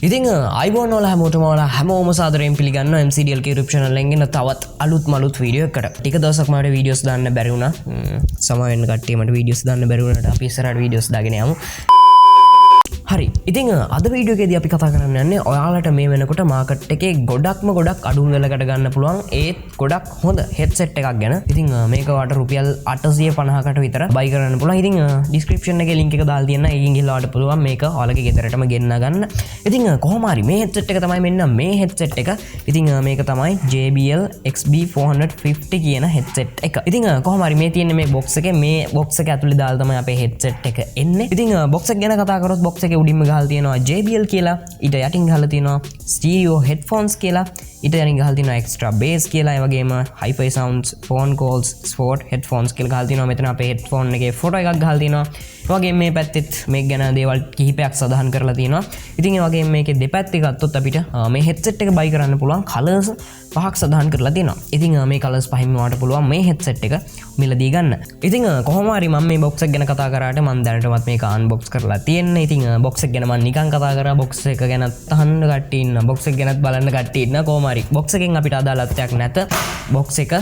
ඉතින් අයිබෝන් වල හැමෝටම වල හැමෝම සාදරයෙන් පිළිගන්නවා MCDL YouTube channel එකෙන් එන තවත් අලුත් මලුත් වීඩියෝ එකකට. ටික දවසක් මට වීඩියෝස් දාන්න බැරි වුණා. සමා වෙන්න කට්ටිය මට වීඩියෝස් දාන්න බැරි වුණාට අපි ඉස්සරහට වීඩියෝස් දාගෙන යමු. හරි ඉතින් අද වීඩියෝ එකේදී අපි කතා කරන්න යන්නේ ඔයාලට මේ වෙනකොට මාකට් එකේ ගොඩක් අඩු වෙලකට ගන්න පුළුවන් ඒත් ගොඩක් හොඳ හෙඩ්සෙට් එකක් ගැන. ඉතින් මේක වට රුපියල් 850කට විතර බයි කරන්න පුළුවන්. ඉතින් ඩිස්ක්‍රිප්ෂන් එකේ link එක දාලා තියෙනවා. ඒකින් ගිහලා ඔයාලට පුළුවන් මේක ඔයාලගේ ගෙදරටම ගෙන්න ගන්න. ඉතින් කොහොම හරි මේ හෙඩ්සෙට් එක තමයි මෙන්න මේ හෙඩ්සෙට් එක. ඉතින් මේක තමයි JBL XB450 කියන හෙඩ්සෙට් එක. ඉතින් කොහොම හරි මේ තියෙන්නේ මේ box එකේ box එක ඇතුලේ දාලා තමයි අපේ හෙඩ්සෙට් එක එන්නේ. ඉතින් box එක ගැන කතා කරොත් box එකේ උඩින්ම ගහලා තියෙනවා JBL කියලා, ඊට යටින් ගහලා තියෙනවා stereo headphones කියලා, ඊට යටින් ගහලා තියෙනවා extra bass කියලා, ඒ වගේම hi-fi sounds, phone calls, sport headphones කියලා ගහලා තියෙනවා. මෙතන අපේ headphone එකේ ෆොටෝ එකක් ගහලා තියෙනවා. ඒ වගේම මේ පැත්තෙත් මේක ගැන දේවල් කිහිපයක් සඳහන් කරලා තියෙනවා. ඉතින් ඒ වගේම මේකේ දෙපැත්තේ ගත්තොත් අපිට මේ headset එක buy කරන්න පුළුවන් colors පහක් සඳහන් කරලා තියෙනවා. ඉතින් මේ colors පහින්ම වාට පුළුවන් මේ headset එක මිලදී ගන්න. ඉතින් කොහොම හරි මම මේ box එක ගැන කතා කරාට මම දැනටමත් මේක unbox කරලා තියෙන්නේ. ඉතින් box එක ගැන මම නිකන් කතා කරා, box එක ගැන අහන්න කට්ටිය ඉන්න, box එක ගැනත් බලන්න කට්ටිය ඉන්න. කොහොම හරි box එකෙන් අපිට අදාළත්වයක් නැත. box එක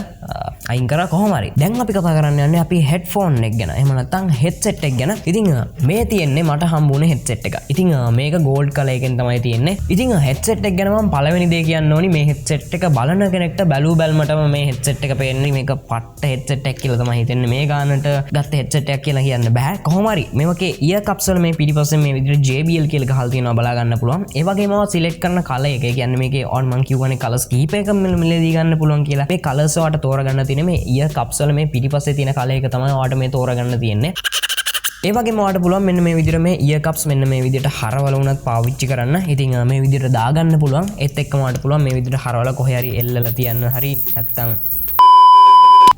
අයින් කරා. කොහොම හරි දැන් අපි කතා කරන්න යන්නේ අපි headphone එක ගැන. එහෙම නැත්නම් headset එක ගැන. ඉතින් මේ තියෙන්නේ මට හම්බුනේ headset එක. ඉතින් මේක gold color එකෙන් තමයි තියෙන්නේ. ඉතින් headset එක ගැන මම පළවෙනි දේ කියන්න ඕනි, මේ headset එක බලන කෙනෙක්ට බැලුවම මේ headset එක පේන්නේ මේක පට්ට headset එකක් කියලා තමයි හිතෙන්නේ. මේ ගානට ගත්ත headset එකක් කියලා කියන්න බෑ. කොහොම හරි මේකේ ear cups වල මේ පිටිපස්සෙන් මේ විදිහට JBL කියලා ගහලා තියෙනවා, බලා ගන්න පුළුවන්. ඒ වගේම select කරන color එක, ඒ කියන්නේ මේකේ on මම කියවනේ colors කීපයකම මිලදී ගන්න පුළුවන් කියලා. මේ colors වලට තෝරගන්න තියෙන මේ ear cups වල මේ පිටිපස්සේ තියෙන color එක තමයි ඔයාලට මේ තෝරගන්න තියෙන්නේ. ඒ වගේම ඔයාලට පුළුවන් මෙන්න මේ විදිහට මේ ear cups මෙන්න මේ විදිහට හරවල උනත් පාවිච්චි කරන්න. ඉතින් මේ විදිහට දාගන්න පුළුවන්. ඒත් එක්කම ඔයාලට පුළුවන් මේ විදිහට හරවල කොහේ හරි එල්ලලා තියන්න. හරි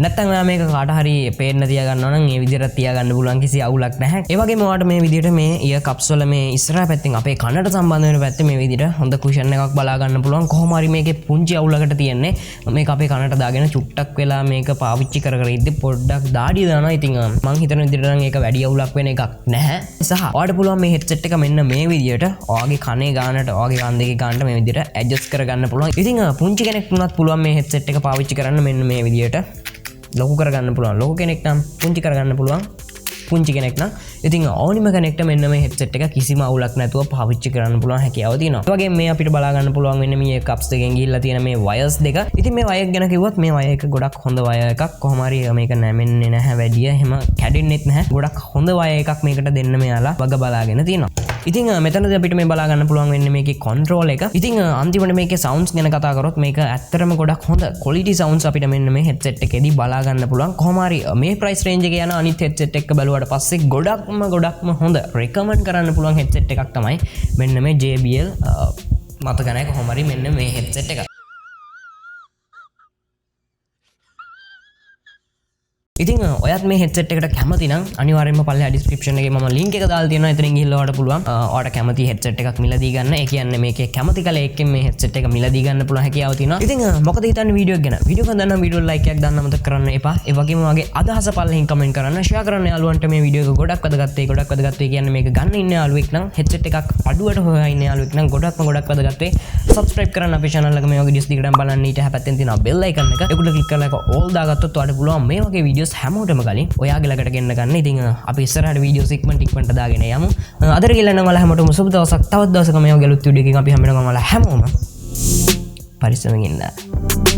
නැත්තම් ඔයා මේක කාට හරි පේන්න තියාගන්නවා නම් ඒ විදිහට තියාගන්න පුළුවන්, කිසි අවුලක් නැහැ. ඒ වගේම ඔයාලට මේ විදිහට මේ ear cups වල මේ ඉස්සරහ පැත්තෙන් අපේ කනට සම්බන්ධ වෙන පැත්තේ මේ විදිහට හොඳ කුෂන් එකක් බලා ගන්න පුළුවන්. කොහොම හරි මේකේ පුංචි අවුලකට තියෙන්නේ මේක අපේ කනට දාගෙන චුට්ටක් වෙලා මේක පාවිච්චි කර ඉද්දි පොඩ්ඩක් දාඩිය දානවා. ඉතින් මං හිතන විදිහට නම් ඒක වැඩි අවුලක් වෙන එකක් නැහැ. සහ ඔයාලට පුළුවන් මේ headset එක මෙන්න මේ විදිහට ඔයාගේ කනේ ගානට, ඔයාගේ කන් දෙකේ ගානට මේ විදිහට adjust කරගන්න පුළුවන්. ඉතින් පුංචි කෙනෙක් වුණත් පුළුවන් මේ headset එක පාවිච්චි කරන්න මෙන්න මේ විදිහට. ලොකු කරගන්න පුළුවන්. ලොකු කෙනෙක් නම් පුංචි කරගන්න පුළුවන්. පුංචි කෙනෙක් නම් ඉතින් ඕනිම කෙනෙක්ට මෙන්න මේ headset එක කිසිම අවුලක් නැතුව පාවිච්චි කරන්න පුළුවන් හැකියාව තියෙනවා. ඒ වගේම මේ අපිට බලා ගන්න පුළුවන් වෙන්නේ මේ cups දෙකෙන් ගිහිල්ලා තියෙන මේ wires දෙක. ඉතින් මේ wire ගැන කිව්වොත් මේ wire එක ගොඩක් හොඳ wire එකක්. කොහොම හරි මේක නැමෙන්නේ නැහැ වැඩිය. එහෙම කැඩෙන්නෙත් නැහැ. ගොඩක් හොඳ wire එකක් මේකට දෙන්න මෙයාලා වග බලාගෙන තියෙනවා. ඉතින් මෙතනදී අපිට මේ බලා ගන්න පුළුවන් වෙන්නේ මේකේ control එක. ඉතින් අන්තිමට මේකේ sounds ගැන කතා කරොත් මේක ඇත්තටම ගොඩක් හොඳ quality sounds අපිට මෙන්න මේ headset එකේදී බලා ගන්න පුළුවන්. කොහොම හරි මේ price range එකේ යන අනිත් headset එක බැලුවාට පස්සේ ගොඩක්ම හොඳ recommend කරන්න පුළුවන් headset එකක් තමයි මෙන්න මේ JBL මතක නැහැ කොහොම හරි මෙන්න මේ headset එක. ඉතින් ඔයත් මේ headset එකට කැමති නම් අනිවාර්යෙන්ම පල්ලෙහා description එකේ මම link එක දාලා තියෙනවා. එතනින් ගිහලා ඔයාලට පුළුවන් ඔයාලට කැමති headset එකක් මිලදී ගන්න. ඒ කියන්නේ මේකේ කැමති කල එකකින් මේ headset එක මිලදී ගන්න පුළුවන් හැකියාව තියෙනවා. ඉතින් මොකද හිතන්නේ වීඩියෝ එක ගැන? වීඩියෝ එක ගන්න වීඩියෝ like එකක් දාන්න අමතක කරන්න එපා. ඒ වගේම වගේ අදහස පල්ලෙහින් comment කරන්න, share කරන්න යාළුවන්ට මේ වීඩියෝ එක ගොඩක් වැදගත් වෙයි කියන්නේ මේක ගන්න ඉන්න යාළුවෙක් නම් headset එකක් අඩුවට හොයා ඉන්න යාළුවෙක් නම් ගොඩක් වැදගත් වෙයි. subscribe කරන්න අපේ channel එක මේ වගේ videos දිගටම බලන්න. ඊට හැපැත්තෙන් තියෙන bell icon එක ඒකට click කරලා ඒක all දාගත්තොත් ඔයාලට පුළුවන් මේ වගේ videos හැමෝටම කලින් ඔයාගේ ළඟට ගෙන්න ගන්න. ඉතින් අපි ඉස්සරහට වීඩියෝස් ඉක්මනට දාගෙන යමු. අදට කියලා නම් ඔයාලා හැමෝටම සුබ දවසක්. තවත් දවසක මේ වගේ අලුත් වීඩියෝ එකකින් අපි හම්බ වෙනවා. ඔයාලා හැමෝම පරිස්සමෙන් ඉන්න.